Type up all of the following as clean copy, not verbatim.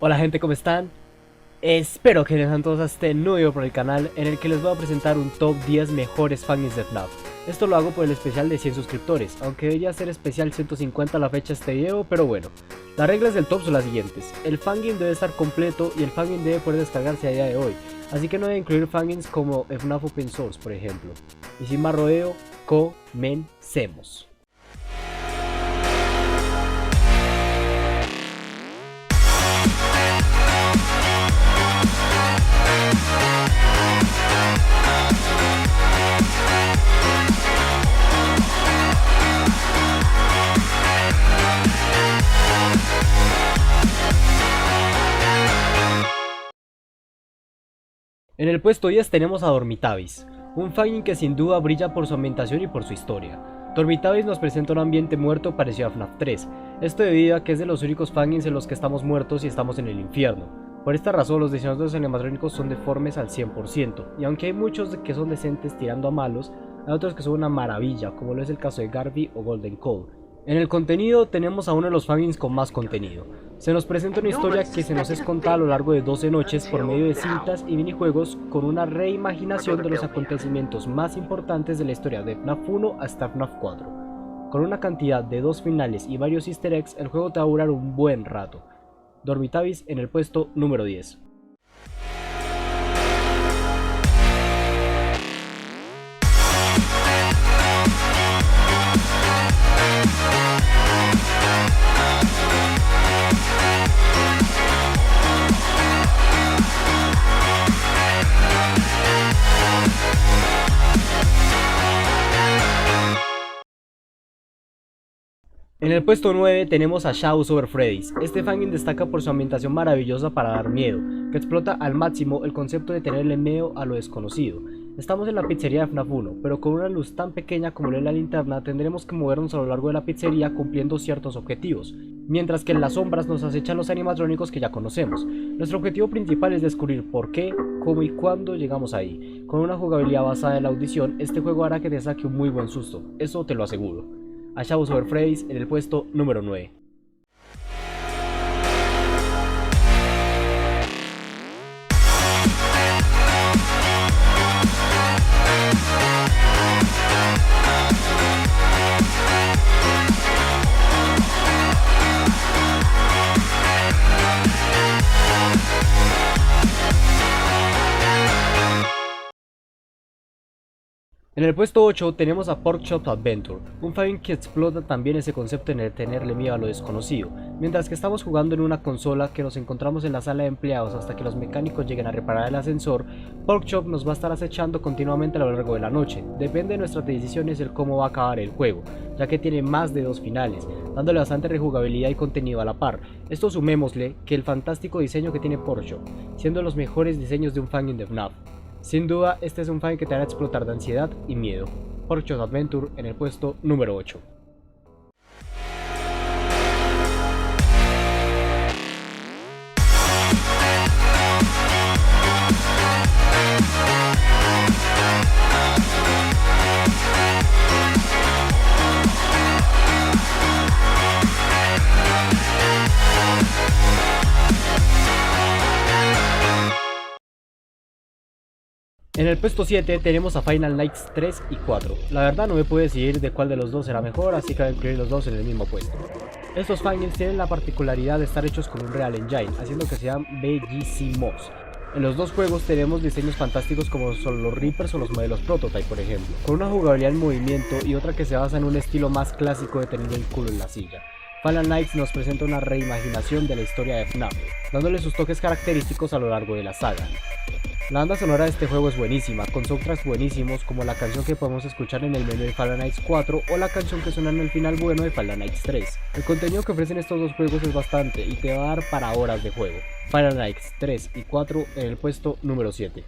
Hola gente, ¿cómo están? Espero que les todos a este nuevo video por el canal en el que les voy a presentar un top 10 mejores fangirls de FNAF. Esto lo hago por el especial de 100 suscriptores, aunque debería ser especial 150 a la fecha de este video, pero bueno. Las reglas del top son las siguientes: el fangirl debe estar completo y el fangirl debe poder descargarse a día de hoy, así que no debe incluir fangirls como FNAF Open Source, por ejemplo. Y sin más rodeo, comencemos. En el puesto 10 tenemos a Dormitavis, un fangirl que sin duda brilla por su ambientación y por su historia. Dormitavis nos presenta un ambiente muerto parecido a FNAF 3, esto debido a que es de los únicos fangirls en los que estamos muertos y estamos en el infierno. Por esta razón los diseños de los animatrónicos son deformes al 100%, y aunque hay muchos que son decentes tirando a malos, hay otros que son una maravilla, como lo es el caso de Garvey o Golden Cold. En el contenido tenemos a uno de los fangirls con más contenido. Se nos presenta una historia que se nos es contada a lo largo de 12 noches por medio de cintas y minijuegos con una reimaginación de los acontecimientos más importantes de la historia de FNAF 1 hasta FNAF 4. Con una cantidad de 2 finales y varios easter eggs, el juego te va a durar un buen rato. Dormitavis en el puesto número 10. En el puesto 9 tenemos a Shadows over Freddy's. Este fangirl destaca por su ambientación maravillosa para dar miedo, que explota al máximo el concepto de tenerle miedo a lo desconocido. Estamos en la pizzería de FNAF 1, pero con una luz tan pequeña como la linterna tendremos que movernos a lo largo de la pizzería cumpliendo ciertos objetivos, mientras que en las sombras nos acechan los animatrónicos que ya conocemos. Nuestro objetivo principal es descubrir por qué, cómo y cuándo llegamos ahí. Con una jugabilidad basada en la audición, este juego hará que te saque un muy buen susto, eso te lo aseguro. A Shadows over Freddy's en el puesto número 9. En el puesto 8 tenemos a Pork Chop Adventure, un fangirl que explota también ese concepto de tenerle miedo a lo desconocido. Mientras que estamos jugando en una consola que nos encontramos en la sala de empleados hasta que los mecánicos lleguen a reparar el ascensor, Pork Chop nos va a estar acechando continuamente a lo largo de la noche. Depende de nuestras decisiones el cómo va a acabar el juego, ya que tiene más de 2 finales, dándole bastante rejugabilidad y contenido a la par. Esto sumémosle que el fantástico diseño que tiene Pork Chop, siendo los mejores diseños de un fangirl de FNAF. Sin duda, este es un fangirl que te hará explotar de ansiedad y miedo. Pork Chop Adventure en el puesto número 8. En el puesto 7 tenemos a Final Nights 3 y 4. La verdad no me puedo decidir de cuál de los dos será mejor, así que voy a incluir los dos en el mismo puesto. Estos fangirls tienen la particularidad de estar hechos con un Real Engine, haciendo que sean bellísimos. En los dos juegos tenemos diseños fantásticos como son los Reapers o los modelos Prototype, por ejemplo, con una jugabilidad en movimiento y otra que se basa en un estilo más clásico de tener el culo en la silla. Final Nights nos presenta una reimaginación de la historia de FNAF, dándole sus toques característicos a lo largo de la saga. La banda sonora de este juego es buenísima, con soundtracks buenísimos como la canción que podemos escuchar en el menú de Final Nights 4 o la canción que suena en el final bueno de Final Nights 3. El contenido que ofrecen estos dos juegos es bastante y te va a dar para horas de juego. Final Nights 3 y 4 en el puesto número 7.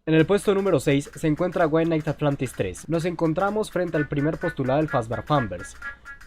En el puesto número 6 se encuentra One Night at Atlantis 3. Nos encontramos frente al primer postulado del Fazbear Fanverse.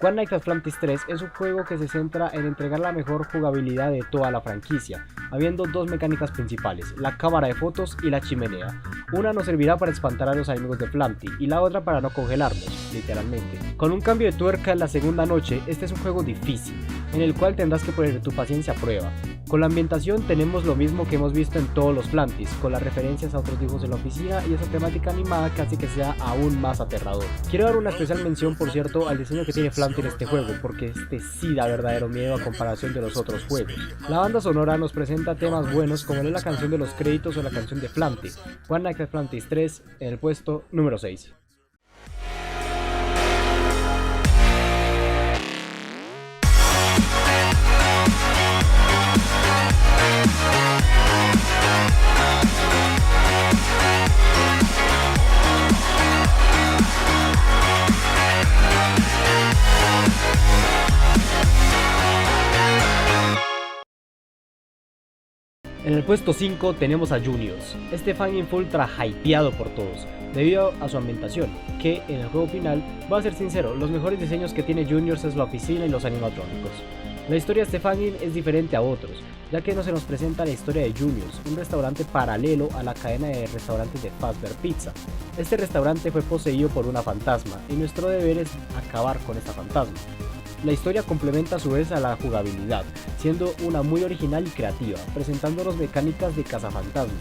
One Night at Atlantis 3 es un juego que se centra en entregar la mejor jugabilidad de toda la franquicia, habiendo dos mecánicas principales, la cámara de fotos y la chimenea. Una nos servirá para espantar a los enemigos de Flamty y la otra para no congelarnos, literalmente. Con un cambio de tuerca en la segunda noche, este es un juego difícil, en el cual tendrás que poner tu paciencia a prueba. Con la ambientación tenemos lo mismo que hemos visto en todos los Flamtys, con las referencias a otros dibujos en la oficina y esa temática animada que hace que sea aún más aterrador. Quiero dar una especial mención, por cierto, al diseño que tiene Flamty en este juego, porque este sí da verdadero miedo a comparación de los otros juegos. La banda sonora nos presenta temas buenos como es la canción de los créditos o la canción de Flamty. One Night at Atlantis 3 en el puesto número 6. En el puesto 5 tenemos a Juniors. Este fangame fue ultra hypeado por todos, debido a su ambientación, que en el juego final, voy a ser sincero, los mejores diseños que tiene Juniors es la oficina y los animatrónicos. La historia de este fangame es diferente a otros, ya que no se nos presenta la historia de Juniors, un restaurante paralelo a la cadena de restaurantes de Fazbear Pizza. Este restaurante fue poseído por una fantasma, y nuestro deber es acabar con esta fantasma. La historia complementa a su vez a la jugabilidad, siendo una muy original y creativa, presentándonos mecánicas de cazafantasmas.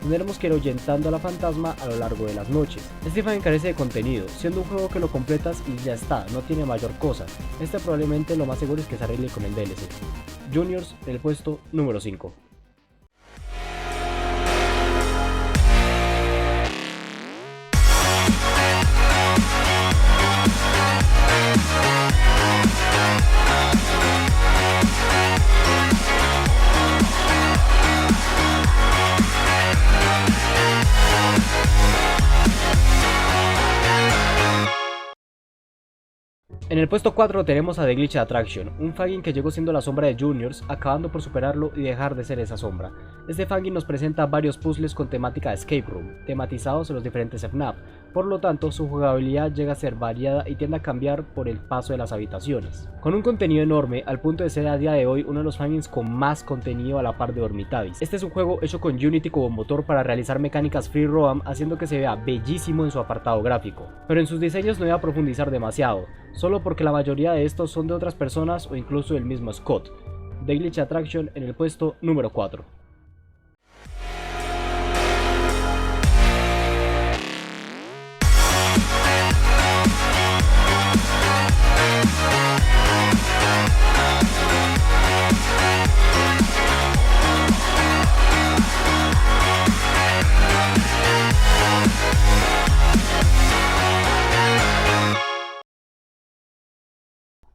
Tendremos que ir ahuyentando a la fantasma a lo largo de las noches. Este fangame carece de contenido, siendo un juego que lo completas y ya está, no tiene mayor cosa. Este probablemente lo más seguro es que se arregle con el DLC. Juniors en el puesto número 5. En el puesto 4 tenemos a The Glitch Attraction, un fangame que llegó siendo la sombra de Juniors, acabando por superarlo y dejar de ser esa sombra. Este fangame nos presenta varios puzzles con temática de escape room, tematizados en los diferentes FNAF, por lo tanto su jugabilidad llega a ser variada y tiende a cambiar por el paso de las habitaciones. Con un contenido enorme, al punto de ser a día de hoy uno de los fangames con más contenido a la par de Ormitavis. Este es un juego hecho con Unity como motor para realizar mecánicas free roam, haciendo que se vea bellísimo en su apartado gráfico. Pero en sus diseños no voy a profundizar demasiado, solo porque la mayoría de estos son de otras personas o incluso del mismo Scott. The Glitch Attraction en el puesto número 4.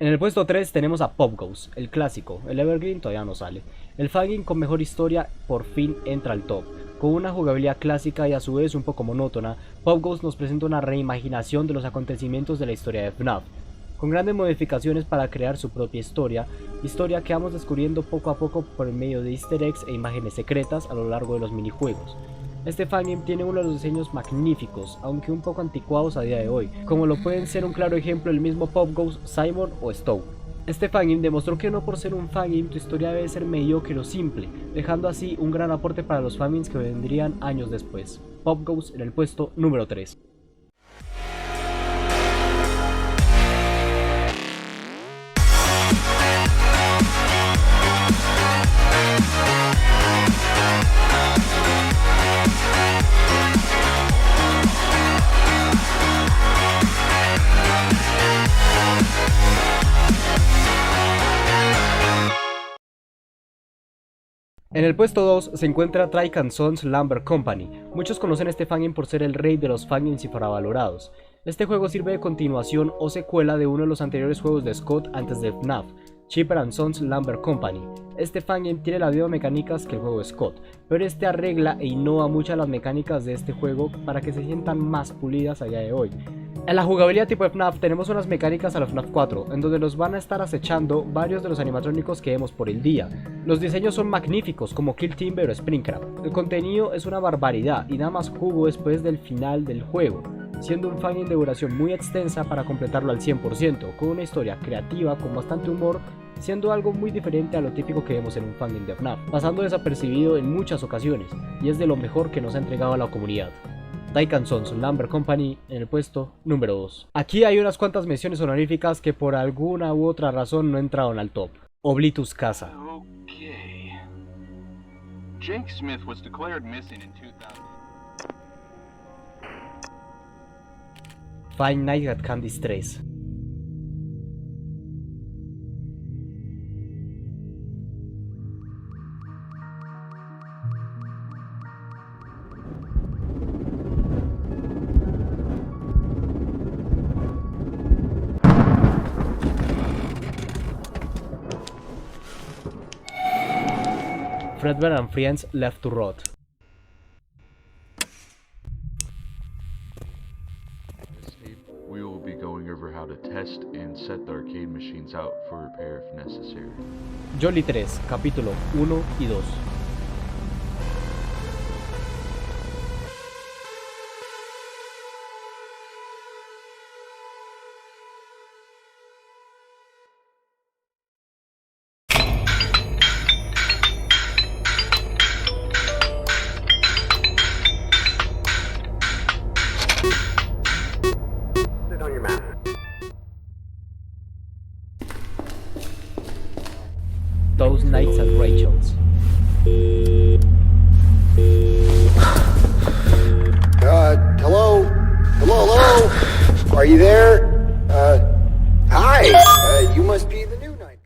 En el puesto 3 tenemos a Pop Goes, el clásico. El Evergreen todavía no sale. El fangame con mejor historia por fin entra al top. Con una jugabilidad clásica y a su vez un poco monótona, Pop Goes nos presenta una reimaginación de los acontecimientos de la historia de FNAF, con grandes modificaciones para crear su propia historia que vamos descubriendo poco a poco por medio de easter eggs e imágenes secretas a lo largo de los minijuegos. Este fangame tiene uno de los diseños magníficos, aunque un poco anticuados a día de hoy, como lo pueden ser un claro ejemplo el mismo Pop Goes, Simon o Stowe. Este fangame demostró que no por ser un fangame tu historia debe ser mediocre o simple, dejando así un gran aporte para los fangames que vendrían años después. Pop Goes en el puesto número 3. En el puesto 2 se encuentra Trike & Sons Lumber Company. Muchos conocen este fangame por ser el rey de los fangames infravalorados. Este juego sirve de continuación o secuela de uno de los anteriores juegos de Scott antes de FNAF, Cheaper & Sons Lumber Company. Este fangame tiene las mismas mecánicas que el juego de Scott, pero este arregla e innova muchas las mecánicas de este juego para que se sientan más pulidas a día de hoy. En la jugabilidad tipo FNAF tenemos unas mecánicas a la FNAF 4, en donde nos van a estar acechando varios de los animatrónicos que vemos por el día. Los diseños son magníficos, como Kill Timber o Springtrap. El contenido es una barbaridad y da más jugo después del final del juego, siendo un fangame de duración muy extensa para completarlo al 100%, con una historia creativa con bastante humor, siendo algo muy diferente a lo típico que vemos en un fangame de FNAF, pasando desapercibido en muchas ocasiones, y es de lo mejor que nos ha entregado a la comunidad. Taikan Sons Lumber Company en el puesto número 2. Aquí hay unas cuantas menciones honoríficas que por alguna u otra razón no entraron al top. Oblitus Casa. Okay. Jake Smith was declared missing in 2000. Five Nights at Candy's 3. Fredbear and Friends Left to Rot. We will be going over how to test and set the arcade machines out for repair if necessary. Jolly 3, capítulo 1 y 2. Those Nights at Rachel's. Hello? Hello? Are you there? Hi! You must be the new night.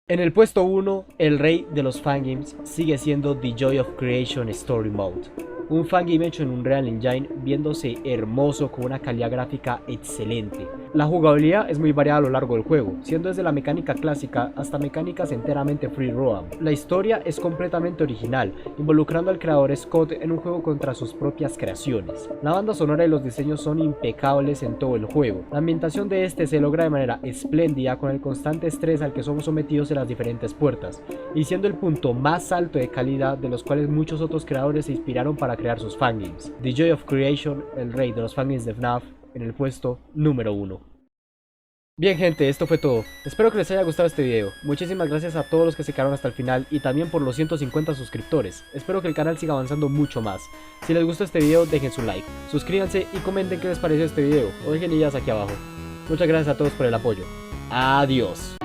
En el puesto 1, el rey de los fangames sigue siendo The Joy of Creation Story Mode, un fangame hecho en Unreal Engine viéndose hermoso con una calidad gráfica excelente. La jugabilidad es muy variada a lo largo del juego, siendo desde la mecánica clásica hasta mecánicas enteramente free roam. La historia es completamente original, involucrando al creador Scott en un juego contra sus propias creaciones. La banda sonora y los diseños son impecables en todo el juego. La ambientación de este se logra de manera espléndida con el constante estrés al que somos sometidos en las diferentes puertas, y siendo el punto más alto de calidad de los cuales muchos otros creadores se inspiraron para crear sus fangames. The Joy of Creation, el rey de los fangames de FNAF, en el puesto número 1. Bien gente, esto fue todo. Espero que les haya gustado este video. Muchísimas gracias a todos los que se quedaron hasta el final y también por los 150 suscriptores. Espero que el canal siga avanzando mucho más. Si les gustó este video, dejen su like, suscríbanse y comenten qué les pareció este video o dejen ideas aquí abajo. Muchas gracias a todos por el apoyo. Adiós.